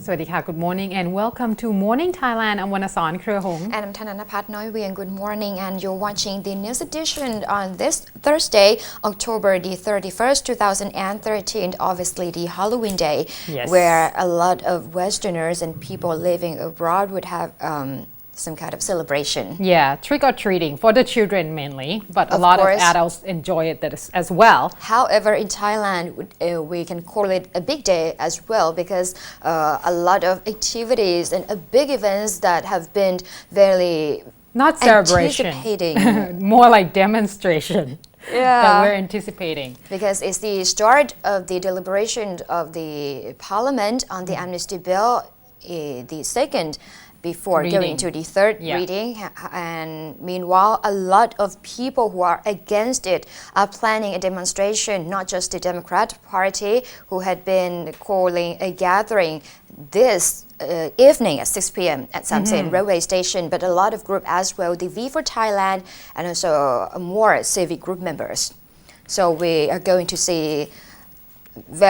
สวัสดีค่ะ Good morning and welcome to Morning Thailand อมวรรณสอนเครือหงส์ And I'm Thananapat Noyvian. Good morning, and you're watching the news edition on this Thursday, October the 31st, 2013, obviously the Halloween day, Yes. where a lot of Westerners and people living abroad would have some kind of celebration. Yeah, trick or treating for the children mainly, but a Of lot course. of adults enjoy it as well. However, in Thailand, we can call it a big day as well because a lot of activities and big events that have been very Not celebration, anticipating. more like demonstration Yeah. that we're anticipating. Because it's the start of the deliberation of the parliament on the amnesty bill, the second before Reading. going to the third Yeah. reading. And meanwhile, a lot of people who are against it are planning a demonstration, not just the Democrat Party, who had been calling a gathering this evening at 6 p.m. at Samsen railway station, but a lot of group as well, the V for Thailand and also more civic group members. So we are going to see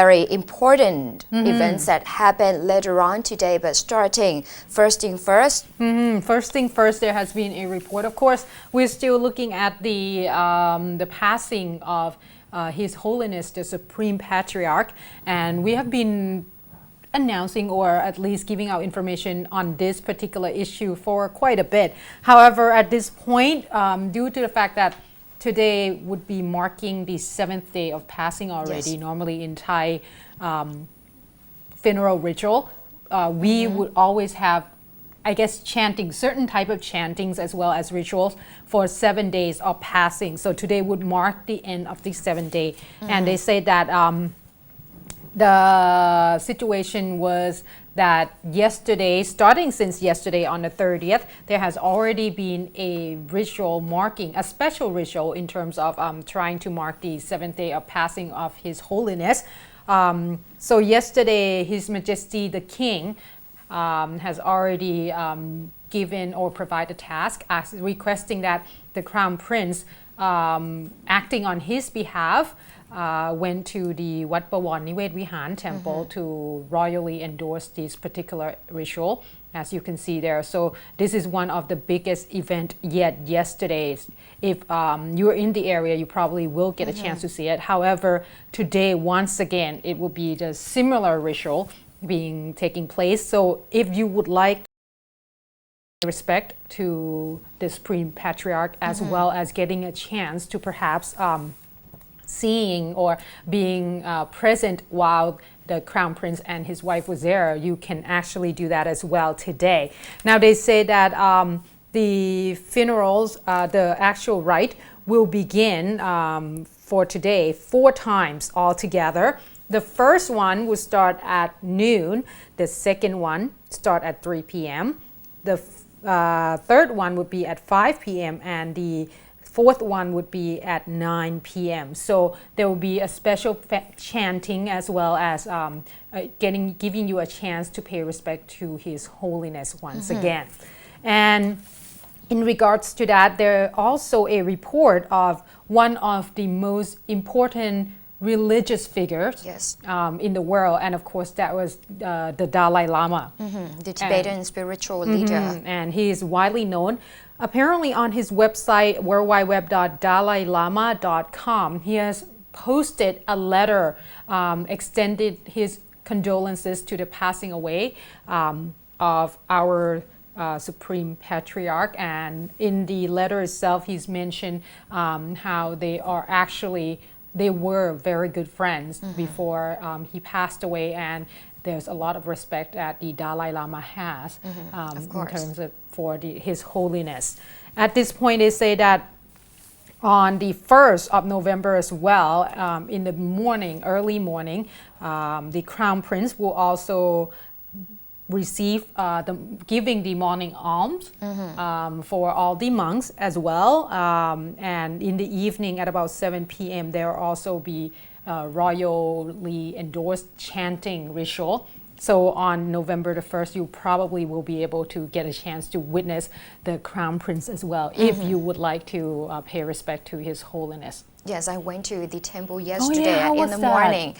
very important events that happen later on today, but starting first thing first. First thing first, there has been a report. Of course, we're still looking at the passing of His Holiness the Supreme Patriarch, and we have been announcing or at least giving out information on this particular issue for quite a bit. However, at this point, due to the fact that today would be marking the 7th day of passing already. Yes. Normally in Thai funeral ritual, we would always have, I guess, chanting, certain type of chantings as well as rituals for 7 days of passing. So today would mark the end of the 7th day. And they say that the situation was that yesterday, starting since yesterday on the 30th, there has already been a ritual marking, a special ritual in terms of trying to mark the 7th day of passing of His Holiness. So yesterday, His Majesty the King has already given or provided a task requesting that the Crown Prince, acting on his behalf, went to the Wat Pawan Niwet Vihan temple to royally endorse this particular ritual, as you can see there. So this is one of the biggest event yet yesterday. If you're in the area, you probably will get a chance to see it. However, today, once again, it will be the similar ritual taking place. So if you would like respect to the Supreme Patriarch as well as getting a chance to perhaps seeing or being present while the Crown Prince and his wife was there, you can actually do that as well today. Now they say that the funerals, the actual rite will begin for today 4 times altogether. The first one will start at noon, the second one start at 3 p.m. The third one would be at 5 p.m. and the fourth one would be at 9 p.m. So there will be a special chanting as well as giving you a chance to pay respect to His Holiness once again. And in regards to that, there also a report of one of the most important religious figures in the world, and of course that was the Dalai Lama, The Tibetan spiritual leader. and he is widely known. Apparently on his website worldwideweb.dalailama.com, he has posted a letter extended his condolences to the passing away of our Supreme Patriarch, and in the letter itself he's mentioned how they were very good friends before he passed away, and there's a lot of respect that the Dalai Lama has in terms of His Holiness. At this point, they say that on the 1st of November as well, in the morning, early morning, the Crown Prince will also receive giving the morning alms for all the monks as well. And in the evening at about 7 p.m. there will also be royally endorsed chanting ritual. So on November the 1st, you probably will be able to get a chance to witness the Crown Prince as well, if you would like to pay respect to His Holiness. Yes, I went to the temple yesterday how in was the that? morning.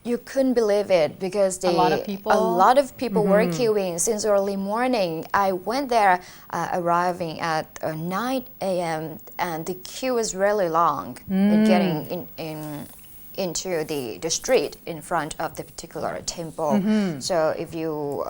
You couldn't believe it because A lot of people? were queuing since early morning. I went there arriving at 9 a.m. and the queue was really long in getting into the street in front of the particular temple. So if you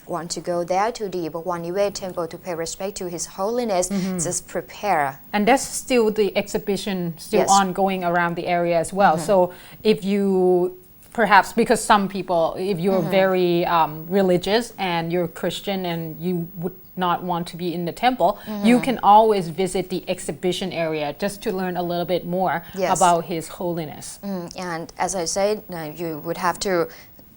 want to go there to the Bhagwan temple to pay respect to His Holiness, just prepare. And there's still the exhibition Yes. ongoing around the area as well. So if you perhaps because some people, if you're very religious and you're Christian and you would not want to be in the temple, you can always visit the exhibition area just to learn a little bit more Yes. about His Holiness. And as I said, you would have to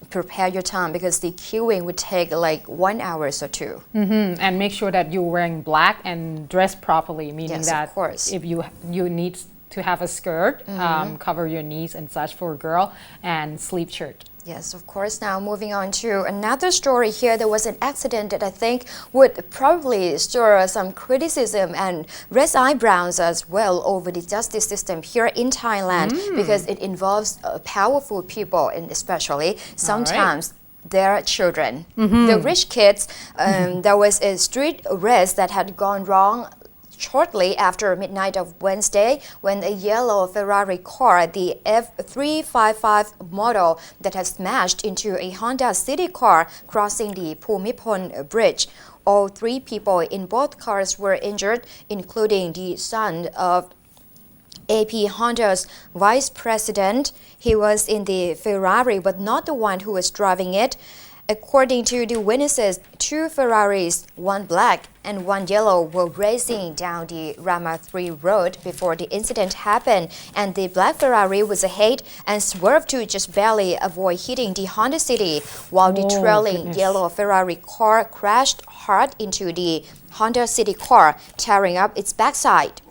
prepare your time because the queuing would take like 1 hour or two. And make sure that you're wearing black and dressed properly, meaning Yes, of that course. if you need to have a skirt, cover your knees and such for a girl, and sleeve shirt. Yes, of course. Now moving on to another story here. There was an accident that I think would probably stir some criticism and raise eyebrows as well over the justice system here in Thailand because it involves powerful people, and especially sometimes their children. The rich kids, there was a street race that had gone wrong shortly after midnight of Wednesday when a yellow Ferrari car, the F355 model, that has smashed into a Honda City car crossing the Pumipon Bridge. All three people in both cars were injured, including the son of AP Honda's vice president. He was in the Ferrari but not the one who was driving it. According to the witnesses, two Ferraris, one black and one yellow, were racing down the Rama 3 road before the incident happened, and the black Ferrari was ahead and swerved to just barely avoid hitting the Honda City, while the trailing yellow Ferrari car crashed hard into the Honda City car, tearing up its backside.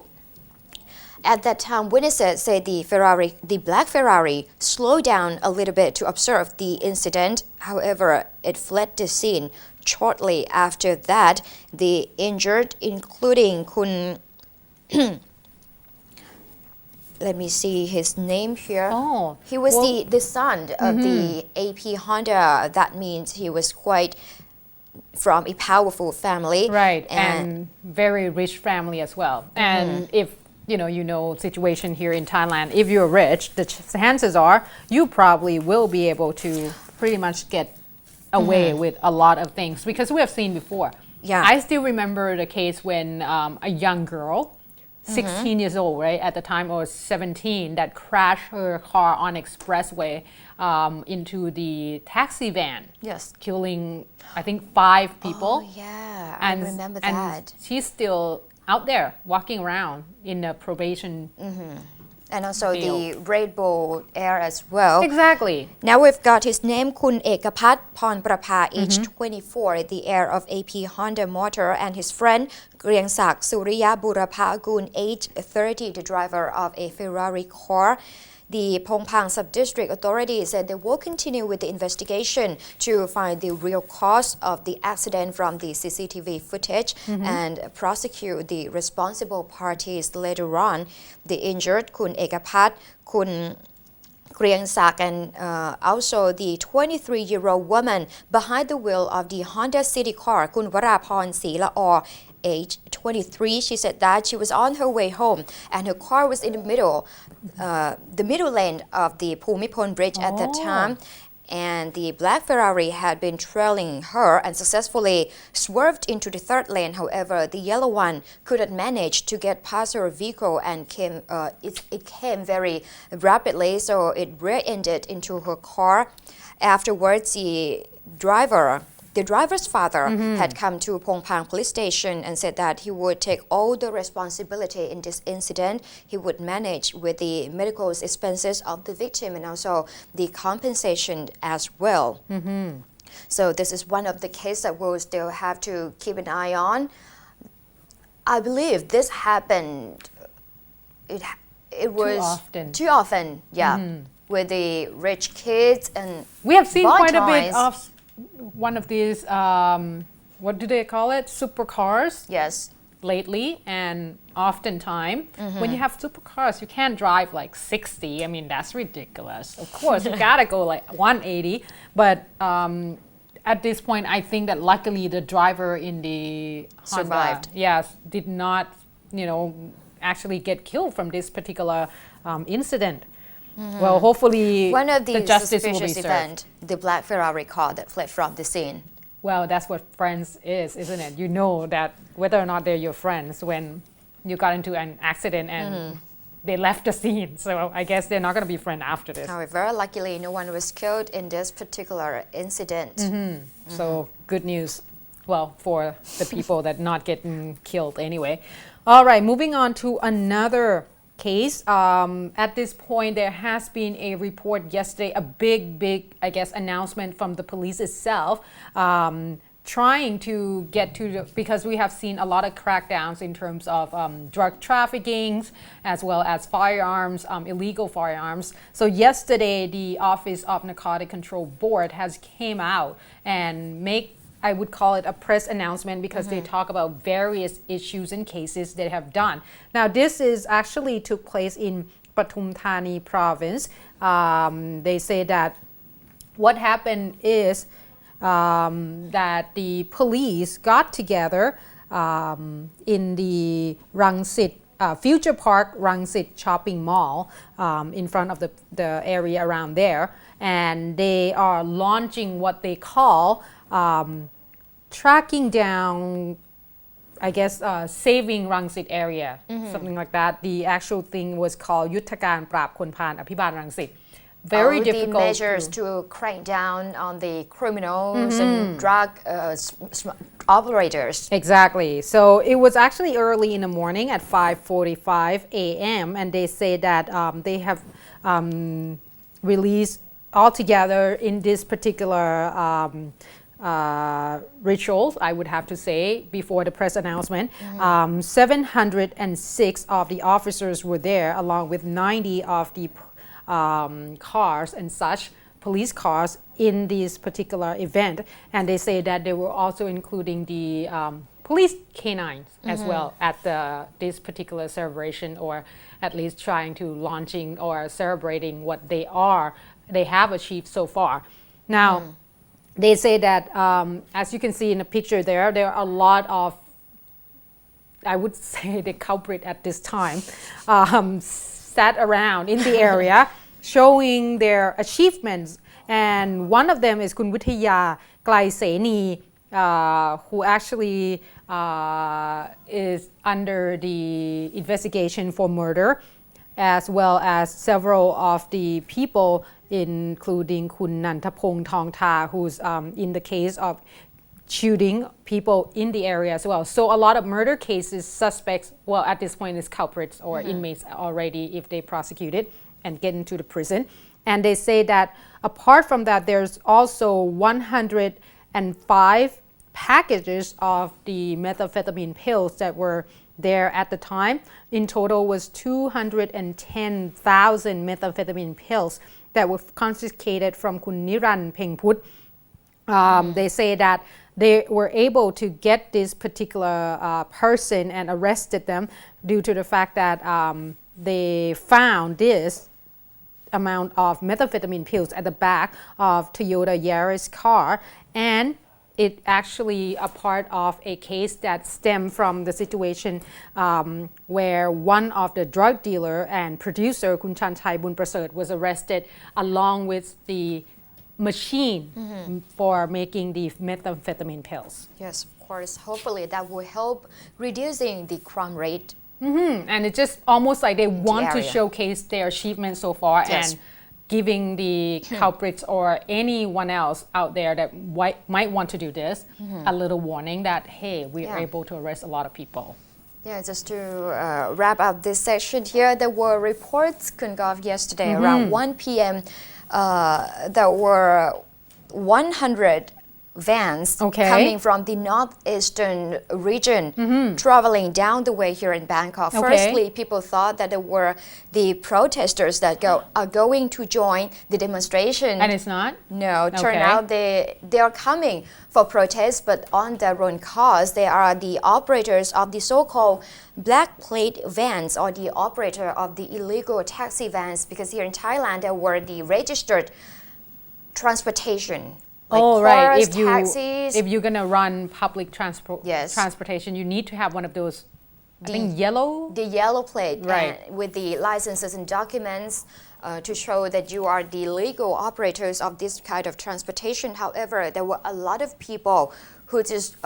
At that time, witnesses say the black Ferrari slowed down a little bit to observe the incident. However, it fled the scene. Shortly after that, the injured, including Kun let me see his name here. Oh, he was the son of the AP Honda. That means he was quite from a powerful family. Right, and very rich family as well. And if you know situation here in Thailand, if you're rich, the chances are you probably will be able to pretty much get away with a lot of things, because we have seen before. Yeah. I still remember the case when a young girl, 16 years old, right, at the time, or 17, that crashed her car on expressway into the taxi van. Yes. Killing, I think, 5 people. Oh, yeah, I remember that. And she's still out there walking around in a probation. And also the field. Red Bull Air as well. Exactly. Now we've got his name, Kun Ekapat Pornprapha, age 24, the heir of AP Honda Motor, and his friend, Griangsak Surya Burapha Gun, age 30, the driver of a Ferrari car. The Pongpang Sub-District Authority said they will continue with the investigation to find the real cause of the accident from the CCTV footage and prosecute the responsible parties later on. The injured, Kun Ekapat, Kun Griangsak, and also the 23-year-old woman behind the wheel of the Honda City car, Kun Varaphon Seelaor, age 23. She said that she was on her way home and her car was in the middle lane of the Pumipon Bridge at that time. And the black Ferrari had been trailing her and successfully swerved into the third lane. However, the yellow one couldn't manage to get past her vehicle and it came very rapidly, so it rear-ended into her car. Afterwards, the driver's father had come to Pongpang police station and said that he would take all the responsibility in this incident. He would manage with the medical expenses of the victim and also the compensation as well. So this is one of the cases that we'll still have to keep an eye on. I believe this happened, it was too often, with the rich kids, and we have seen quite a times, bit of one of these, what do they call it? Supercars. Yes. lately, and oftentimes when you have supercars, you can't drive like 60. I mean, that's ridiculous. Of course, you gotta go like 180. But at this point, I think that luckily the driver in the Honda, Survived. yes, did not, actually get killed from this particular incident. Well, hopefully One of the the justice will be suspicious served. events, the black Ferrari car that fled from the scene. Well, that's what friends is, isn't it? You know that whether or not they're your friends when you got into an accident and they left the scene. So I guess they're not going to be friends after this. However, luckily, no one was killed in this particular incident. So good news, well, for the people that not getting killed anyway. All right, moving on to another case. At this point, there has been a report yesterday, a big, I guess, announcement from the police itself, trying to get to because we have seen a lot of crackdowns in terms of drug trafficking as well as firearms, illegal firearms. So yesterday, the Office of Narcotic Control Board has came out and I would call it a press announcement because they talk about various issues and cases they have done. Now, this is actually took place in Pathum Thani province. They say that what happened is that the police got together in the Rangsit Future Park Rangsit shopping mall in front of the area around there, and they are launching what they call tracking down, I guess, saving Rangsit area, something like that. The actual thing was called ยุทธการปราบคนพาลอภิบาลรังสิต. Very All difficult. the measures to crack down on the criminals and drug operators. Exactly. So it was actually early in the morning at 5:45 a.m. and they say that they have released altogether in this particular rituals, I would have to say, before the press announcement. 706 of the officers were there, along with 90 of the cars and such, police cars, in this particular event. And they say that they were also including the police canines as well at this particular celebration, or at least trying to launching or celebrating what they have achieved so far. Now, they say that, as you can see in the picture there are a lot of, I would say, the culprit at this time, sat around in the area showing their achievements. And one of them is Kun Vithaya Klaiseni, who actually is under the investigation for murder, as well as several of the people, including Kun Nantapong Thongtha, who's in the case of shooting people in the area as well. So a lot of murder cases, suspects, well, at this point is culprits or inmates already if they prosecuted and get into the prison. And they say that apart from that, there's also 105 packages of the methamphetamine pills that were there at the time. In total was 210,000 methamphetamine pills that were confiscated from Kun Niran Pengput. They say that they were able to get this particular person and arrested them due to the fact that they found this amount of methamphetamine pills at the back of Toyota Yaris car, and it actually a part of a case that stemmed from the situation where one of the drug dealer and producer Kun Chanchai Bunprasert was arrested along with the machine for making the methamphetamine pills. Yes, of course. Hopefully that will help reducing the crime rate. And it's just almost like they want to area. showcase their achievements so far and giving the culprits or anyone else out there that might want to do this a little warning that, hey, we are able to arrest a lot of people. Yeah, just to wrap up this session here, there were reports, Kungov, yesterday around 1 p.m. There were 100 vans Okay. coming from the northeastern region, traveling down the way here in Bangkok. Okay. Firstly, people thought that they were the protesters that are going to join the demonstration. And it's not? No, turn Okay. out they are coming for protests, but on their own cause. They are the operators of the so-called black plate vans, or the operator of the illegal taxi vans, because here in Thailand there were the registered transportation. Like cars, taxis. If you're gonna run public Yes. transportation, you need to have one of those, I think yellow. The yellow plate, Right. with the licenses and documents to show that you are the legal operators of this kind of transportation. However, there were a lot of people who just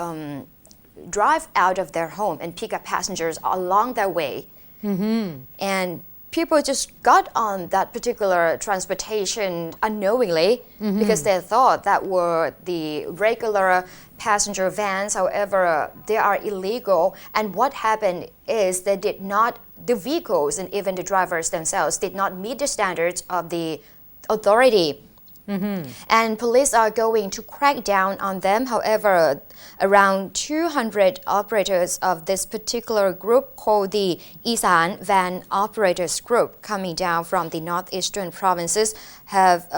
drive out of their home and pick up passengers along their way. And people just got on that particular transportation unknowingly because they thought that were the regular passenger vans. However, they are illegal. And what happened is the vehicles and even the drivers themselves did not meet the standards of the authority. And police are going to crack down on them. However, around 200 operators of this particular group, called the Isan Van Operators Group, coming down from the northeastern provinces, have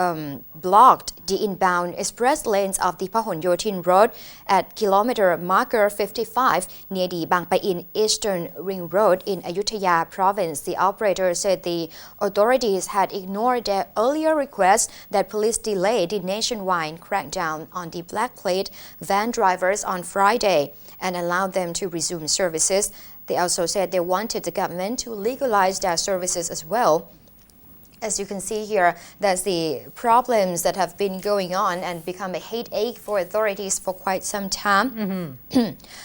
blocked the inbound express lanes of the Pahon Yotin Road at kilometer marker 55 near the Bang Pa-in Eastern Ring Road in Ayutthaya province. The operator said the authorities had ignored their earlier request that police delay the nationwide crackdown on the black plate van drivers on Friday and allow them to resume services. They also said they wanted the government to legalize their services as well. As you can see here, that's the problems that have been going on and become a headache for authorities for quite some time.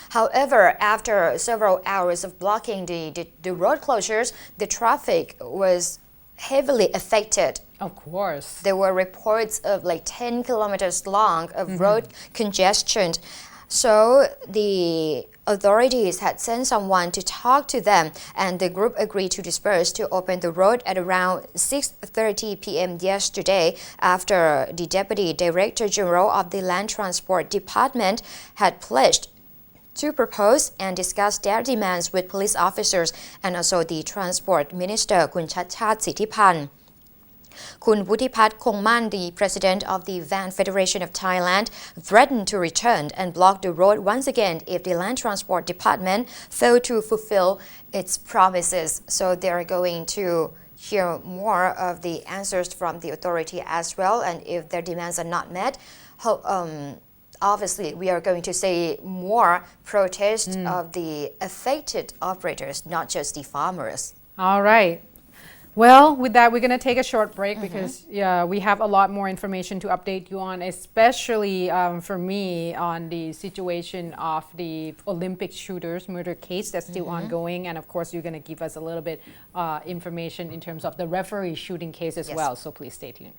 However, after several hours of blocking the road closures, the traffic was heavily affected. Of course. There were reports of like 10 kilometers long of road congestion. So the authorities had sent someone to talk to them, and the group agreed to disperse to open the road at around 6:30 p.m. yesterday, after the Deputy Director General of the Land Transport Department had pledged to propose and discuss their demands with police officers and also the Transport Minister, Kun Chatchat Sithipan. Kun Wuttipat Kongman, the president of the Van Federation of Thailand, threatened to return and block the road once again if the Land Transport Department failed to fulfill its promises. So they are going to hear more of the answers from the authority as well, and if their demands are not met, obviously we are going to see more protests of the affected operators, not just the farmers. All right. Well, with that, we're going to take a short break because we have a lot more information to update you on, especially for me on the situation of the Olympic shooters murder case that's still ongoing. And of course, you're going to give us a little bit information in terms of the referee shooting case as well. So please stay tuned.